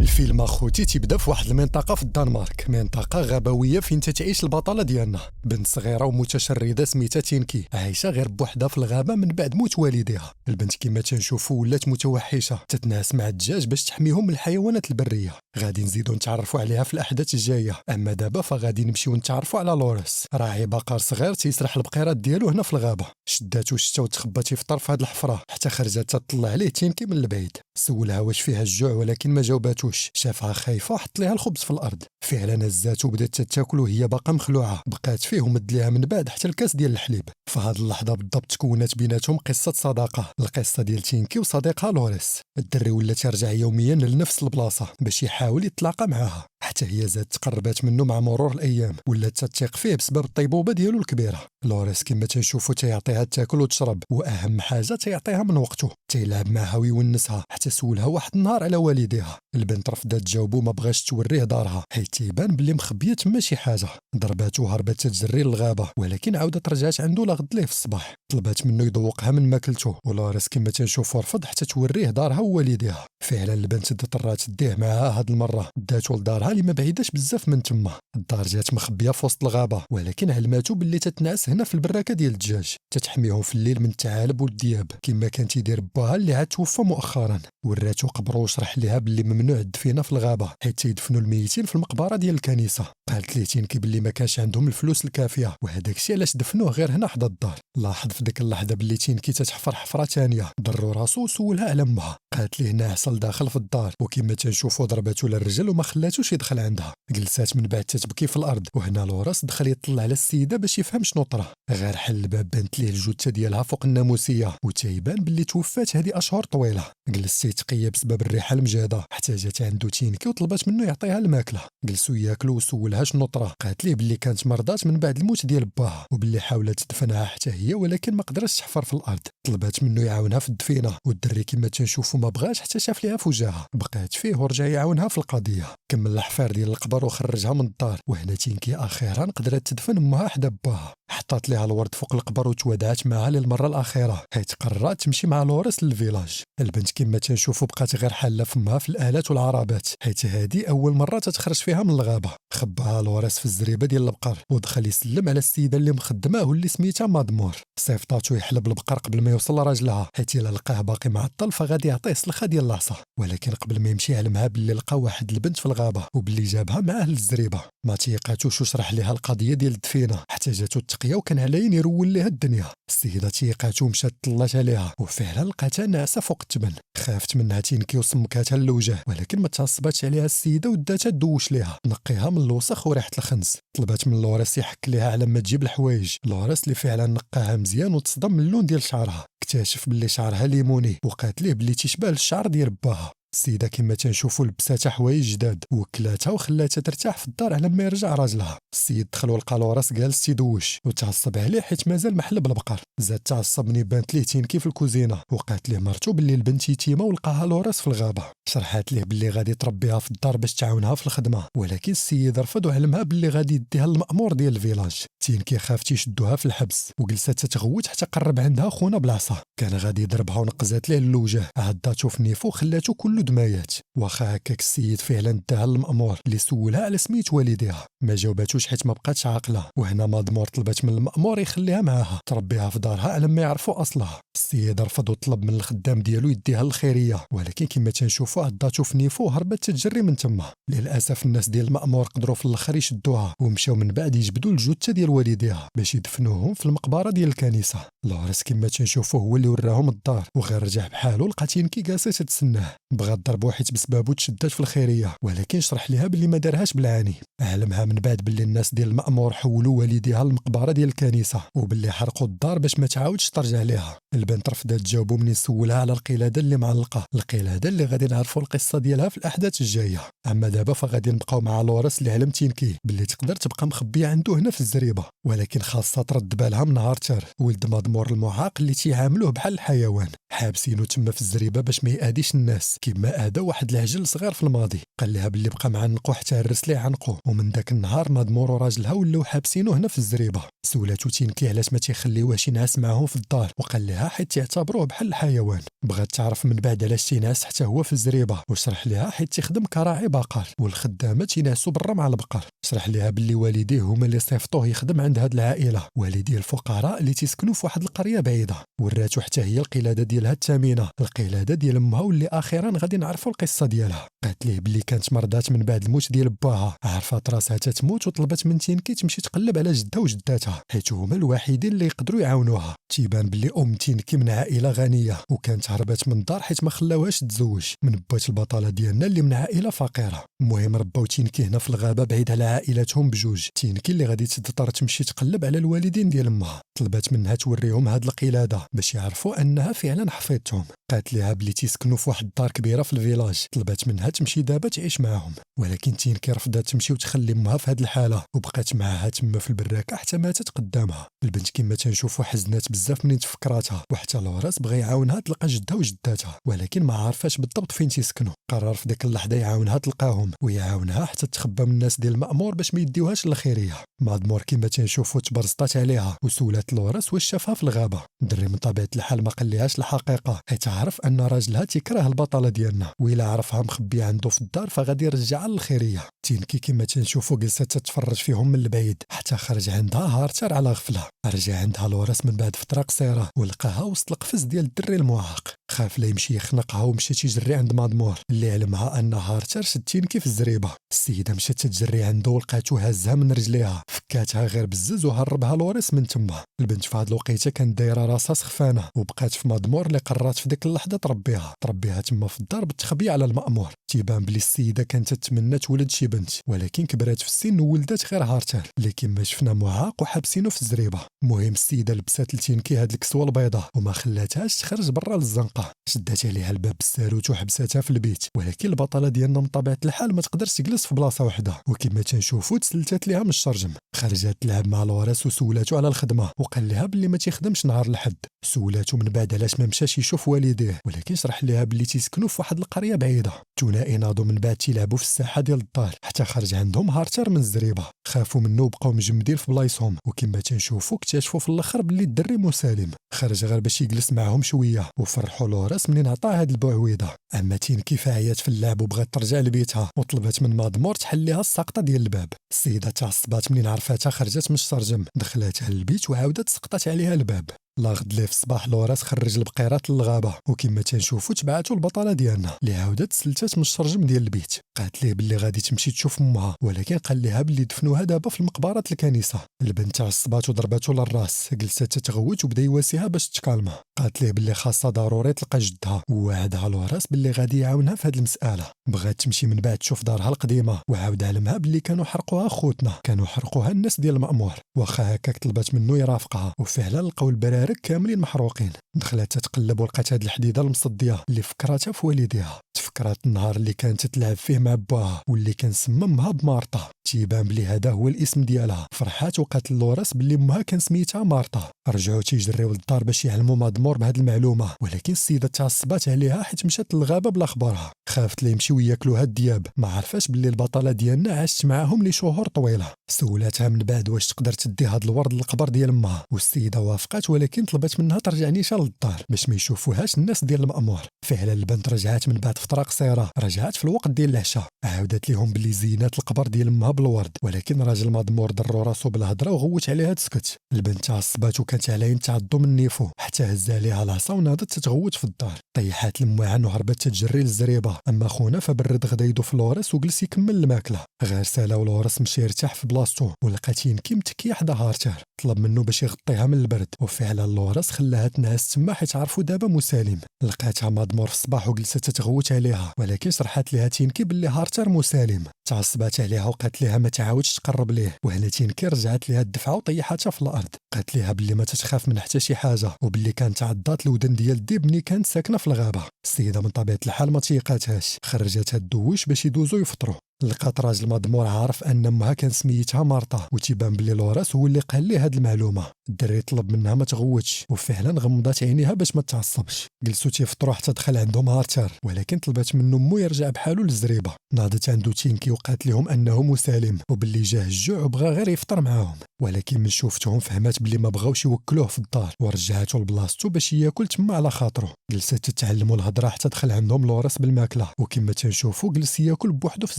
الفيلم اخوتي تيبدا في واحد المنطقه في الدنمارك، منطقه غابويه فين تتعيش البطله ديالنا، بنت صغيره ومتشرده سميتها تينكي، عايشه غير بوحدها في الغابه من بعد موت والديها. البنت كما تنشوفوا ولات متوحشه، تتناس مع الدجاج باش تحميهم من الحيوانات البريه. غادي نزيدو نتعرفوا عليها في الاحداث الجايه، اما دابا فغادي نمشيو نتعرفوا على لوريس، راعي بقر صغير تيسرح البقيرات ديالو هنا في الغابه. شداتو الشتا وتخبى تيفطر في هاد الحفره حتى خرجت تطلع عليه تينكي من البعيد. سولها واش فيها الجوع ولكن ما جاوباتوش، شافها خايفه حط ليها الخبز في الارض، فعلا هزاتو وبدات تاكل وهي باقا مخلوعه، بقات فيه ومد ليها من بعد حتى الكاس ديال الحليب. في هاد اللحظه بالضبط تكونت بيناتهم قصه صداقه، القصه ديال تينكي وصديقها لوريس. الدري ولا ترجع يوميا لنفس البلاصه باش يحاول يتلاقى معاها، حتى هي زاد تقربات منه مع مرور الايام، ولات تثق فيه بسبب الطيبوبه ديالو الكبيره. لوريس كما تنشوفوا تيعطيها تاكل وتشرب، واهم حاجه تيعطيها من وقته، تيلعب معها ويونسها، حتى سولها واحد النهار على والديها. البنت رفضت تجاوبو، ما بغاش توريه دارها حيت تيبان بلي مخبيه تما شي حاجه. ضرباتو وهربت تجري للغابه، ولكن عاودت رجعت عنده لغد ليه في الصباح، طلبات منه يذوقها من ماكلته، ولوريس كما تنشوفوا رفض حتى توريه دارها ووالديها. فعلا البنت اضطرات تديه معاها هاد المره، داتو لدارها اللي ما بعيداش بزاف من تما. الدار جات مخبيه في وسط الغابه، ولكن علماتو باللي تتنعس هنا في البراكه ديال الدجاج، تتحميهم في الليل من الثعالب والدياب كما كان تيدير باها اللي عاد توفى مؤخرا. وراتو قبرو وشرح ليها باللي ممنوع الدفينه في الغابه حيت تيدفنوا الميتين في المقبره ديال الكنيسه. قالت ليه تينكي باللي ما كانش عندهم الفلوس الكافيه، وهداك الشيء علاش دفنوه غير هنا حدا الدار. لاحظ في ديك اللحظه باللي تينكي تتحفر حفره ثانيه، ضرو راسو وسولها على امها، قالت ليه ناعسه لداخل في الدار، وكما تنشوفوا ضرباتو للرجل وما خلاتوش يدخل عندها. جلسات من بعد تتبكي في الارض، وهنا لوريس دخل يطلع على السيده باش يفهم شنو طرا. غير حل الباب بانت ليه الجثه ديالها فوق الناموسيه، وتيبان باللي توفات هذه اشهر طويله. جلس تيتقيا بسبب الريحه المجهده، حتى جات عنده تينكي وطلبات منه يعطيها الماكله. جلسوا ياكلوا وسولها شنو طرا، قالت ليه باللي كانت مرضات من بعد الموت ديال باها، وباللي حاولت تدفنها حتى هي ولكن ما قدرتش تحفر في الارض. طلبات منه يعاونها في الدفينه، والدري كما تنشوفوا ما بغاش حتى شاف ليها في وجهها، بقات فيه ورجع يعاونها في القضيه. كمل الحفار ديال القبر وخرجها من الدار، وهنا تينكي اخيرا قدرت تدفن امها حدا باها. حطات ليها الورد فوق القبر وتودعت معها للمره الاخيره، حيت قررت تمشي مع لوريس للفيلاج. البنت كما تنشوفوا بقات غير حاله فمها في الالات والعربات، حيت هذه اول مره تتخرج فيها من الغابه. خباها لوريس في الزريبه ديال البقر ودخل يسلم على السيده اللي مخدمه واللي سميتها مادمور. صيفطاتو يحلب البقر قبل ما يوصل لراجلها، حيت الا لقاه باقي معطل فغادي يعطيه سلخه ديال العصا. ولكن قبل ما يمشي علمها باللي لقى واحد البنت في الغابه وباللي جابها معاه للزريبه. ما تيقاتوش وشرح ليها القضيه ديال الدفينه، حتى جاتو التقيه وكان عليين يرول ليها الدنيا. السيده تيقاتو ومشات طلات عليها، وفعلا لقاتها ناعسه فوق التبن. خافت منها تينكي وسمكاتها للوجه، ولكن ما تعصباتش عليها السيده وداتها دوش ليها نقيها من الوسخ وريحه الخنز. طلبات من لوريس يحك ليها على ما تجيب الحوايج. لوريس اللي فعلا نقاها مزيان وتصدم من اللون ديال شعرها، اكتشف باللي شعرها ليموني، وقالت ليه باللي تيشبه الشعر ديال باها. السيده كما تنشوفوا لبساتها حوايج جداد وكلاتها وخلاتها ترتاح في الدار على ما يرجع راجلها. السيد دخل ولقى لوريس جالس تيدوش وتعصب عليه حيت مازال محلب البقر. زاد تعصب ملي بانت ليه تينكي في الكوزينه، وقالت ليه مرتو باللي البنت يتيمه ولقاها لوريس في الغابه. شرحات ليه باللي غادي تربيها في الدار باش تعاونها في الخدمه، ولكن السيد رفض وعلمها باللي غادي يديها للمأمور ديال الفيلاج. تينكي خافت يشدوها في الحبس وجلست تتغوت حتى قرب عندها خونا بالعصا، كان غادي يضربها ونقزات ليه الوجه، عضاتو في نيفو وخلاتو كله دمايات. واخا هكاك السيد فعلا داها للمأمور اللي سولها على سميت والديها، ما جاوباتوش حيت ما بقاتش عاقله. وهنا مادمور طلبت من المأمور يخليها معاها تربيها في دارها على ما يعرفوا اصلها. السيد رفض وطلب من الخدام ديالو يديها للخيريه، ولكن كما تنشوفوا عضاتو في نيفو وهربت تتجري من تما. للاسف الناس ديال المأمور قدروا في الاخر يشدوها ومشاو من بعد يجبدوا الجثه ديال والديها باش يدفنوهم في المقبره ديال الكنيسه. لوريس كما تنشوفوا هو اللي وراهم الدار، وغير رجع بحالو لقى تينكي جالسه تتسناه. بغا ضربو حيت بسبابو تشدات في الخيريه، ولكن شرح ليها باللي ما دارهاش بالعاني. علمها من بعد باللي الناس ديال المأمور حولوا والديها للمقبره ديال الكنيسه، وباللي حرقوا الدار باش ما تعاودش ترجع ليها. البنت رفضت تجاوبو منين سولها على القلاده اللي معلقه، القلاده اللي غادي نعرفوا القصه ديالها في الاحداث الجايه. اما دابا فغادي نبقاو مع لوريس اللي علم تينكي باللي تقدر تبقى مخبيه عنده هنا في الزريبه، ولكن خاصها ترد بالها من نهار تار ولد مادمور المعاق اللي تيعاملوه بحال الحيوان، حابسينو تما في الزريبه باش ما يأذيش الناس كما بعد ما ادا واحد العجل صغير في الماضي قال لها باللي بقى معنقو حتى الرس ليه عنقو، ومن داك النهار مادمور وراجلها ولاو حابسينو هنا في الزريبه. سولاتو تينكي علاش ما تيخليوهاش ينعس معاهم في الدار، وقال لها حيت تعتبروه بحال الحيوان. بغات تعرف من بعد علاش تينعس حتى هو في الزريبه، وشرح لها حيت تيخدم كراعي بقر والخدامه تينعسوا برا مع البقر. شرح لها باللي والديه هما اللي صيفطوه يخدم عند هاد العائله، والديه الفقراء اللي تيسكنوا في واحد القريه بعيده. وراتو حتى هي القلاده ديالها الثمينه، القلاده ديال امها واللي اخيرا غادي نعرفوا القصه ديالها. قالت ليه باللي كانت مرضات من بعد الموت ديال باها، عرفات راسها تتموت وطلبت من تينكي تمشي تقلب على جدها وجداتها حيت هما الوحيدين اللي يقدروا يعاونوها. تيبان باللي تينكي من عائله غنيه وكانت هربات من الدار حيت ما خلاوهاش تتزوج من بات البطله ديالنا اللي من عائله فقيره. المهم رباو تينكي هنا في الغابه بعيد على عائلاتهم بجوج. تينكي اللي غادي تضطر تمشي تقلب على الوالدين ديال امها، طلبات منها توريهم هاد القلاده باش يعرفوا انها فعلا حفيدتهم. قالت لها بلي تيسكنوا في واحد الدار كبيره في الفيلاج، طلبات منها تمشي دابا تعيش معاهم، ولكن تينكي رفضات تمشي وتخلي امها في هاد الحاله، وبقات معاها تما في البراكه حتى ماتت قدامها. البنت كما تنشوفوا حزنات بزاف منين تفكراتها، وحتى لوراس بغى يعاونها تلقى جدها وجداتها، ولكن ما عارفاش بالضبط فين تيسكنوا. قرر في ديك اللحظه يعاونها تلقاهم ويعاونها حتى تخبى من الناس ديال المأمور باش ما يديوهاش للخيريه. مادمور كما تنشوفوا تبرزطات عليها وسولات لوراس واش شافها في الغابه. الدري من طبيعه الحال ما قاليهاش الحقيقه حيت عرف ان راجلها تيكره البطله ديالنا، وإلا عرفها مخبيه عنده في الدار فغادي يرجعها للخيريه. تينكي كما تنشوفوا جلسات تتفرج فيهم من البعيد حتى خرج عندها هارتر على غفله. رجع عندها لوراس من بعد فتره قصيره ولقاها وسط القفز ديال الدري المعاق. خاف لا يمشي يخنقها ومشى تيجري عند مادمور اللي علمها ان هارتر شد تينكي في الزريبه. السيده مشات تتجري عنده ولقاتو هازها من رجليها، فكاتها غير بزز وهربها لوريس من تما. البنت في هاد الوقيته كانت دايره راسها سخفانه وبقات في مادمور اللي قررت في ديك اللحظه تربيها تما في الدار بالتخبيه على المأمور. تيبان بلي السيده كانت تتمنى تولد شي بنت، ولكن كبرات في السن وولدات غير هارتر اللي كما شفنا معاق وحابسينه في الزريبه. المهم السيده لبسات لتينكي هاد الكسوه البيضاء وما خلاتهاش تخرج برا للزنقه، شدات عليها الباب بالساروت وحبساتها في البيت. ولكن البطله ديالنا من طبيعه الحال ما تقدرش تجلس في بلاصه واحده، وكما تنشوفوا تسلتات ليها من الشرجم. خرجت تلعب مع لوراس وسولاتو على الخدمه وقال لها باللي ما تيخدمش نهار الحد. سولاتو من بعد علاش ما مشاش يشوف والديه، ولكن شرح لها باللي تيسكنوا في واحد القريه بعيده. الثنائي ناضوا من بعد تيلعبوا في الساحه ديال الدار حتى خرج عندهم هارتر من الزريبه. خافوا منه وبقاو مجمدين في بلايصهم، وكما تنشوفوا اكتشفوا في الاخر باللي الدري مسالم. خرج غير باش يجلس معاهم شويه وفرحوا لوراس منين عطاه هاد البعويده. اما تينكي فعيات في اللعب وبغات ترجع لبيتها وطلبت من مادمور تحل ليها الساقطه ديال الباب. السيده تعصبات منين عرفاتها خرجت من الشرجم، دخلاتها للبيت وعاودت سقطت عليها الباب. لا غد ليه في الصباح لوراس خرج البقيرات للغابه، وكما تنشوفوا تبعاتو البطله ديالنا اللي عاودت سلتات من الشرجم ديال البيت. قالت ليه باللي غادي تمشي تشوف امها، ولكن قال لها باللي دفنوها دابا في المقبره الكنيسه. البنت تعصبات وضرباتو للراس، جلسات تتغوت وبدا يواسيها باش تكالما. قالت ليه باللي خاصها ضروري تلقى جدها، ووعدها لوراس باللي غادي يعاونها في هاد المساله. بغات تمشي من بعد تشوف دارها القديمه، وعاود علمها باللي كانوا حرقوها خوتنا، كانوا حرقوها الناس ديال المأمور. واخا هكاك طلبت منه يرافقها، وفعلا لقاو البرارك كاملين محروقين. دخلت تتقلب ولقات هاد الحديده المصديه اللي فكراتها في والديها. تفكرات النهار اللي كانت تلعب فيه مع باها واللي كان سممها بمارطا. تيبان بلي هذا هو الاسم ديالها. فرحات وقالت لوراس باللي امها كان سميتها مارطا. رجعوا تيجريو للدار باش يعلموا مادمور بهاد المعلومه، ولكن السيده تعصبات عليها حيت مشات للغابه بلا خبرها. خافت لا يمشيو ياكلوها الدياب، ما عرفاش باللي البطله ديالنا عاشت معاهم لشهور طويله. سولاتها من بعد واش تقدر تدي هاد الورد للقبر ديال امها، والسيده وافقات، ولكن طلبت منها ترجع نيشان للدار باش ما يشوفوهاش الناس ديال المأمور. فعلا البنت رجعت من بعد فتره قصيره، رجعت في الوقت ديال العشاء. عاودت لهم باللي زينات القبر ديال امها بالورد، ولكن راجل مادمور ضرو راسو بالهضره وغوت عليها تسكت. البنت عصبات وكانت علاين تعضو من نيفو حتى هز عليها العصا وناضت تتغوت في الدار. طيحات المعان وهربت تتجري للزريبه. اما خونا فبرد غدايدو في لوريس وجلس يكمل الماكله. غير سالا ولوريس مشى يرتاح في بلاصتو ولقى تينكي متكي حدا هارتر، طلب منه باش يغطيها من البرد، وفعلا لوريس خلاها تنعس تما حيت عرفوا دابا مسالم. لقاتها مادمور في الصباح وجلست تتغوت عليها، ولكن شرحت لها تينكي باللي هارتر مسالم. تعصبات عليها وقالت لها ما تعاودش تقرب ليه، وهنا تينكي رجعت لها الدفعه وطيحتها في الارض. قالت لها باللي ما تتخاف من حتى شي حاجه، وباللي كانت عضات الودن ديال الديب ملي كانت ساكنه في الغابه. السيده من طبيعه الحال ما تيقاتهاش، خرجتها الدوش باش يدوزو يفطروا. لقات راجل مضمور عارف ان امها كان سميتها مارتا، وتيبان بلي لوراس هو اللي قال ليه هاد المعلومه. الدري طلب منها ما تغوتش، وفعلا غمضات عينيها باش ما تعصبش. جلسوا تيفطروا حتى دخل عندهم هارتر، ولكن طلبت منه امو يرجع بحالو للزريبه. ناضت عنده تينكي وقالت لهم انه مسالم وباللي جاه الجوع وبغى غير يفطر معاهم، ولكن من شوفتهم فهمات بلي ما بغاوش يوكلوه في الدار ورجعته لبلاصتو باش ياكل تما على خاطرو. جلسات تتعلموا الهضره حتى دخل عندهم لوراس بالماكله، وكما تنشوفوا جلس ياكل بوحدو في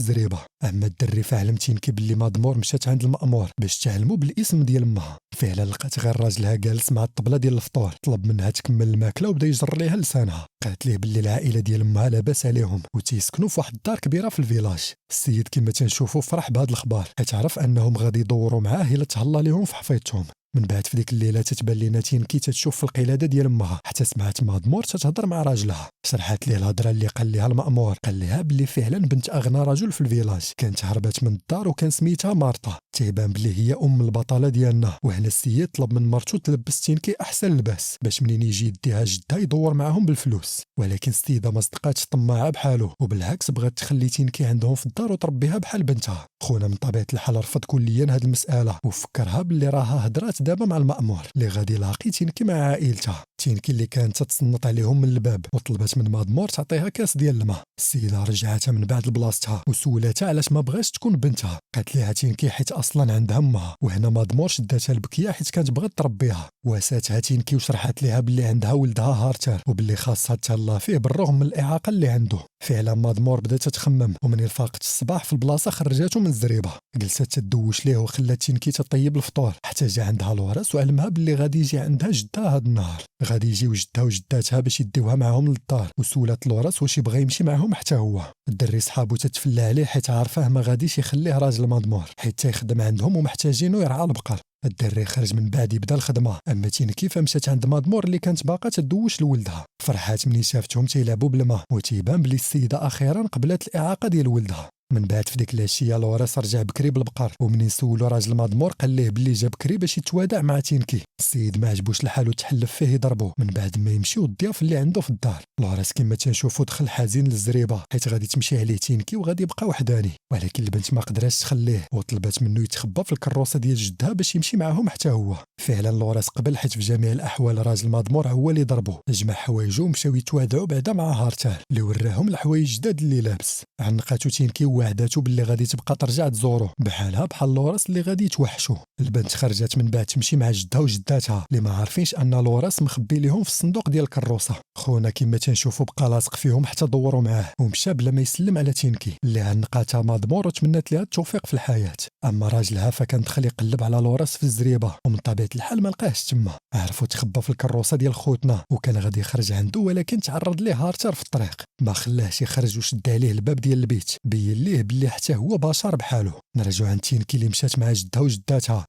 الزريبه. اما الدري فعلم تينكي باللي مضمور مشات عند المأمور باش تعلموا بالاسم ديال امها. فعلا لقات غير راجلها جالس مع الطبله ديال الفطور، طلب منها تكمل الماكله وبدا يجر ليها لسانها. قالت ليه باللي العائله ديال امها لاباس عليهم وتيسكنوا في واحد الدار كبيره في الفيلاج. السيد كما تنشوفوا فرح بهذا الخبر، حيت عرف انهم غادي يدوروا معاه الا تهلا ليهم في حفيظتهم. من بعد في ديك الليله تتبان لينا تينكي تتشوف في القلاده ديال امها، حتى سمعت مضمور تتهضر مع راجلها. شرحت ليه الهضره اللي قال ليها المأمور، قال ليها باللي فعلا بنت اغنى رجل في الفيلاج كانت هربت من الدار وكان سميتها مارتا، تيبان بلي هي ام البطله ديالنا. وهنا السيد طلب من مرتو تلبس تينكي احسن لباس باش منين يجي يديها جدها يدور معاهم بالفلوس. ولكن السيده ما صدقاتش طماعه بحالو، وبالعكس بغات تخلي تينكي عندهم في الدار وتربيها بحال بنتها. خونا من طبيعه الحال رفض كليا هاد المساله، وفكرها باللي راها هضرات دابا مع المأمور اللي غادي لاقي تينكي مع عائلتها. تينكي اللي كانت تتصنت عليهم من الباب وطلبت من مضمور تعطيها كاس ديال الماء. السيده رجعتها من بعد لبلاصتها وسولتها علاش ما بغاش تكون بنتها. قالت ليها تينكي حيت اصلا عندها امها، وهنا مضمور شداتها البكيه حيت كانت بغات تربيها. واساتها تينكي وشرحت ليها باللي عندها ولدها هارتر وباللي خاصها تهلا فيه بالرغم من الاعاقه اللي عنده. فعلا مضمور بدات تتخمم، ومن فاقت الصباح في البلاصه خرجته من الزريبه. جلست تدوش ليه وخلات تينكي تطيب الفطور حتى جا عندها لوراس وعلمها باللي غادي يجي عندها جدها هاد النهار. غادي يجيو جدها وجداتها باش يديوها معاهم للدار، وسولات لوراس واش يبغى يمشي معاهم حتى هو. الدري صحابو تتفلى عليه حيت عارفاه ما غاديش يخليه راجل مضمور حيت تيخدم عندهم ومحتاجينه يرعى البقر. الدري خرج من بعد يبدا الخدمه، اما تينكي فمشات عند مضمور اللي كانت باقا تدوش لولدها. فرحات ملي شافتهم تيلعبوا بالماء، وتيبان بلي السيده اخيرا قبلت الاعاقه ديال ولدها. من بعد في ديك العشيه لوراس رجع بكري بالبقر، ومنين سولو راجل مضمور قال ليه باللي جا بكري باش يتوادع مع تينكي. السيد ما عجبوش الحال وتحلف فيه يضربوه من بعد ما يمشيو الضياف اللي عنده في الدار. لوراس كما تنشوفوا دخل حزين للزريبه حيت غادي تمشي عليه تينكي وغادي يبقى وحداني، ولكن البنت ما قدراتش تخليه وطلبت منه يتخبى في الكروسه ديال جدها باش يمشي معاهم حتى هو. فعلا لوراس قبل حيت في جميع الاحوال راجل مضمور هو اللي ضربو. جمع حوايجو ومشاو يتوادعوا بعدا مع هارتال اللي وراهم الحوايج الجداد اللي لابس. عنقاتو تينكي ووعداتو باللي غادي تبقى ترجع تزورو بحالها بحال لوراس اللي غادي يتوحشوا. البنت خرجت من بعد تمشي مع جدها وجداتها اللي ما عارفينش ان لوراس مخبي ليهم في الصندوق ديال الكروسه. خونا كما تنشوفوا بقى لاصق فيهم حتى دوروا معاه ومشى بلا ما يسلم على تينكي اللي عنقاتها مضمور وتمنات لها التوفيق في الحياه. اما راجلها فكان دخل يقلب على لوراس في الزريبه، ومن طبيعه الحال ما لقاهش تما. عرفوا تخبى في الكروسه ديال خوتنا وكان غادي يخرج عنده، ولكن تعرض ليه هارتر في الطريق ما خلاهش يخرج وشد عليه الباب ديال البيت، بين ليه باللي حتى هو بشر بحاله. نرجعوا عند تينكي اللي مشات مع جدها وجداتها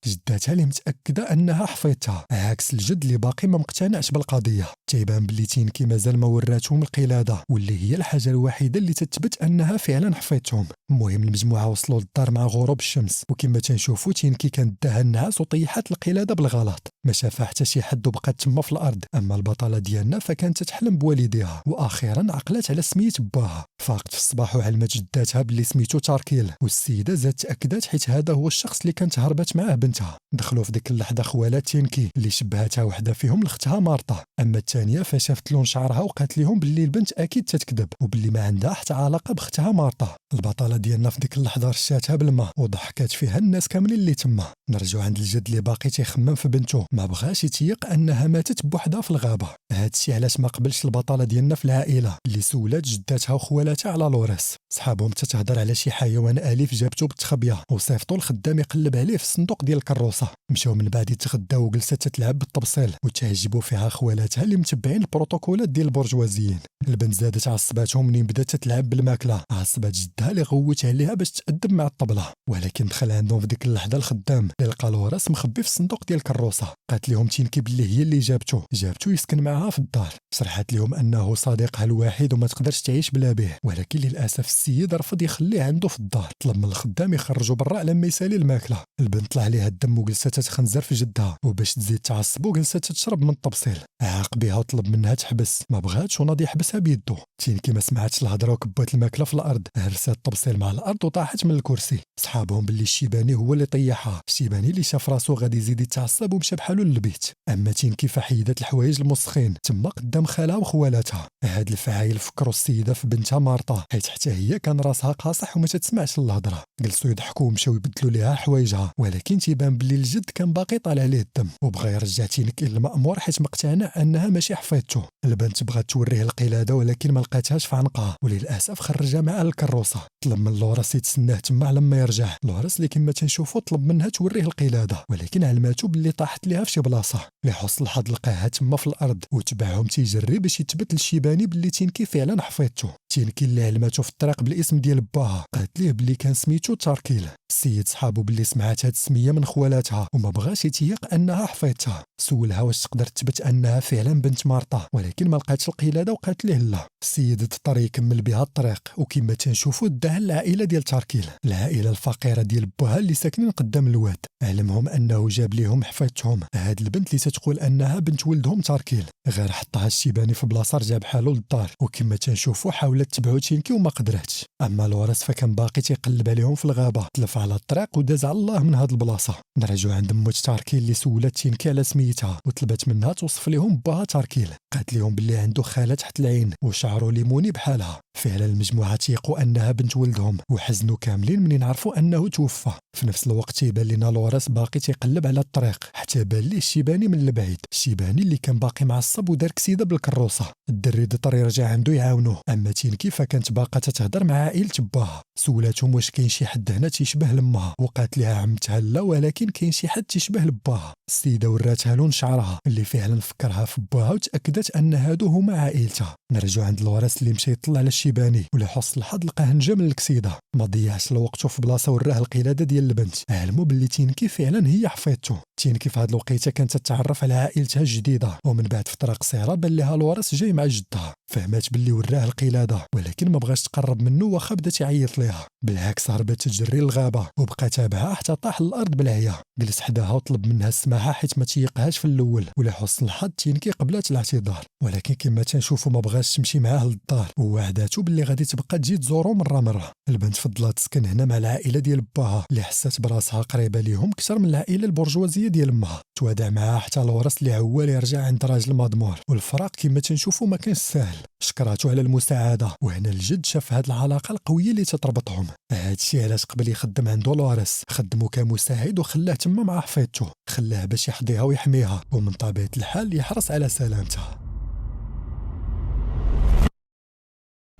اللي متاكده انها حفيدتها عكس الجد اللي باقي ما مقتنعش بالقضيه. تيبان باللي تينكي مازال ما وراتهم القلاده واللي هي الحاجه الوحيده اللي تثبت انها فعلا حفيدتهم. المهم المجموعه وصلوا للدار مع غروب الشمس، وكما تنشوفوا تينكي كانت داها النعاس وطيحت القلاده بالغلط. ما شافها حتى شي حد وبقات تما في الارض. اما البطله ديالنا فكانت تحلم بوالديها، واخيرا عقلت على سميه باها. فاقت في الصباح وعلمت جداتها باللي سميتو تاركيل، والسيده زاد تاكدت حيت هذا هو الشخص اللي كانت هربت معاه بنتها. دخلوا في ديك اللحظه خوالات تينكي اللي شبهتها وحده فيهم لاختها مارتا، اما الثانيه فشافت لون شعرها وقالت لهم باللي البنت اكيد تتكذب وباللي ما عندها حتى علاقه باختها مارتا. البطله ديالنا في ديك اللحظه رشاتها بالماء وضحكات فيها الناس كاملين اللي تما. نرجعوا عند الجد اللي باقي تيخمم في بنته، ما بغاش يتيق انها ماتت بوحدها في الغابه. هذا الشيء علاش ما قبلش البطله ديالنا في العائله اللي سولات جداتها وخوالاتها على لوراس. صحابهم تتهضر على شي حيوان اليف جابته بالتخبيه وصيفطوا الخدام يقلب عليه في الصندوق ديال الكروسه. مشاو من بعد يتغداو وجلست تتلعب بالطبسيل وتعجبوا فيها خوالاتها اللي متبعين البروتوكولات ديال البرجوازيين. البنت زادت عصباتهم منين بدات تتلعب بالماكله، عصبات جدها اللي غوت عليها باش تأدب مع الطبله. ولكن دخل عندهم في ديك اللحظه الخدام اللي لقى لوراس مخبي في الصندوق ديال الكروسه. قالت لهم تينكي باللي هي اللي جابته يسكن معها في الدار. شرحت لهم انه صديقها الوحيد وما تقدرش تعيش بلا به، ولكن للاسف السيد رفض يخلي وخليه عنده في الدار. طلب من الخدام يخرجوا برا على ما يسالي الماكله. البنت طلع عليها الدم وجلست تتخنزر في جدها، وباش تزيد تعصب وجلست تشرب من الطبسيل. عاق بها وطلب منها تحبس، ما بغاتش وناضي يحبسها بيدو. تينكي ما سمعتش الهضره وكبات الماكله في الارض، هرسات الطبسيل مع الارض وطاحت من الكرسي. صحابهم باللي الشيباني هو اللي طيحها. الشيباني اللي شاف راسو غادي يزيد يتعصب ومشى بحالو للبيت. اما تينكي فحيدت الحوايج المسخين تما قدام خالها وخوالاتها. هاد الفعايل فكروا السيده في بنتها مارطا، حيت حتى هي كان راسها قاصح وما تسمعش الهضره. جلسوا يضحكوا ومشاو يبدلوا ليها حوايجها، ولكن تيبان باللي الجد كان باقي طالع عليه الدم وبغى يرجع تينكي للمأمور حيت مقتنع انها ماشي حفيدته. البنت بغات توريه القلاده ولكن ما لقاتهاش في عنقها، وللاسف خرجها معها الكروسه. طلب من لورس يتسناه تما على ما يرجع. لورس اللي كما تنشوفوا طلب منها توريه القلاده، ولكن علماتو باللي طاحت ليها في شي بلاصه. لحسن الحظ لقاها تما في الارض وتبعهم تيجري باش يثبت للشيباني باللي تينكي فعلا حفيدته. تينكي اللي علماتو في الطريق بالاسم ديال باها قالت ليه باللي كان سميتو تاركيل. السيد صحابو باللي سمعت هاد السميه من خوالاتها وما بغاش يتيق انها حفيدتها. سولها واش تقدر تثبت انها فعلا بنت مارطا، ولكن ما لقاتش القلاده وقالت ليه لا. السيد اضطر يكمل بها الطريق، وكما تنشوفوا داها العائله ديال تاركيل، العائله الفقيره ديال باها اللي ساكنين قدام الواد. علمهم انه جاب ليهم حفيدتهم، هاد البنت اللي تتقول انها بنت ولدهم تاركيل. غير حطها الشيباني في بلاصه رجع بحالو للدار، وكما تنشوفوا حاولت تبعو تينكي وما قدرتش. اما لورس فكان باقي تيقلب عليهم في الغابه، تلف على الطريق وداز على الله من هاد البلاصه. نرجعوا عند موت تاركيل اللي سولات تينكي على سميتها وطلبت منها توصف لهم باها تاركيل. قالت لهم باللي عنده خاله تحت العين وشعره ليموني بحالها. فعلا المجموعه تيقوا انها بنت ولدهم وحزنوا كاملين منين عرفوا انه توفى. في نفس الوقت تيبان لنا لورس باقي تيقلب على الطريق حتى بان ليه الشيباني من البعيد. الشيباني اللي كان باقي معصب ودار كسيده بالكروسه. الدري ضطر يرجع عنده يعاونوه. اما تينكي فكانت باقا تتهضر مع عائله باها. سولاتهم واش كاين شي حد هنا تيشبه لامها، وقالت لها عمتها لا، ولكن كاين شي حد تيشبه لباها. السيده وراتها لون شعرها اللي فعلا فكرها في باها وتاكدت ان هادو هما عائلتها. نرجعوا عند لورس اللي مشى يطلع على الشيباني، ولحسن الحظ لقاه نجا من الكسيده. ما ضيعش الوقت في بلاصه وراه القلاده ديال البنت. علموا باللي تينكي فعلا هي حفيدته. تينكي في هاد الوقيته كانت تتعرف على عائلتها الجديده، ومن بعد فتره قصيره بان لها لورس جاي مع جدها. فهمات باللي وراه القلاده، ولكن ما بغاش تقرب منه واخا بدا تعيط ليها. بالعكس هربت تجري للغابه وبقى تابعها حتى طاح للارض بالعيا. جلس حداها وطلب منها السماحه حيت ما تيقهاش في الاول. ولحسن الحظ تينكي قبلات الاعتذار، ولكن كما تنشوفوا ما بغاش تمشي معاه للدار ووعداتو باللي غادي تبقى تجي تزورو مره. البنت فضلات تسكن هنا مع العائله ديال باها اللي حسات براسها قريبه ليهم اكثر من العائله البرجوازيه ديال امها. توادع معها حتى لورس اللي عوال يرجع عند راجل مضمور، والفراق كما تنشوفوا ما كانش ساهل. شكراتو على المساعده، وهنا الجد شاف هاد العلاقه القويه اللي تتربطهم. هادشي علاش قبل يخدم عنده لورس خدمو كمساعد وخلاه تما مع حفيدته، خلاه باش يحضيها ويحميها، ومن طبيعه الحال يحرص على سلامتها.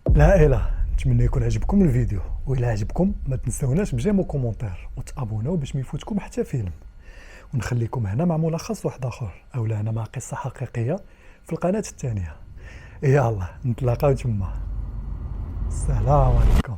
العائله نتمنى يكون عجبكم الفيديو، وإلا عجبكم ما تنساوناش بجيم وكومونتير وتابوناو باش ما يفوتكم حتى فيلم. ونخليكم هنا مع ملخص واحد اخر، اولا انا مع قصه حقيقيه في القناه الثانيه. يلا نتلاقاو تما. السلام عليكم.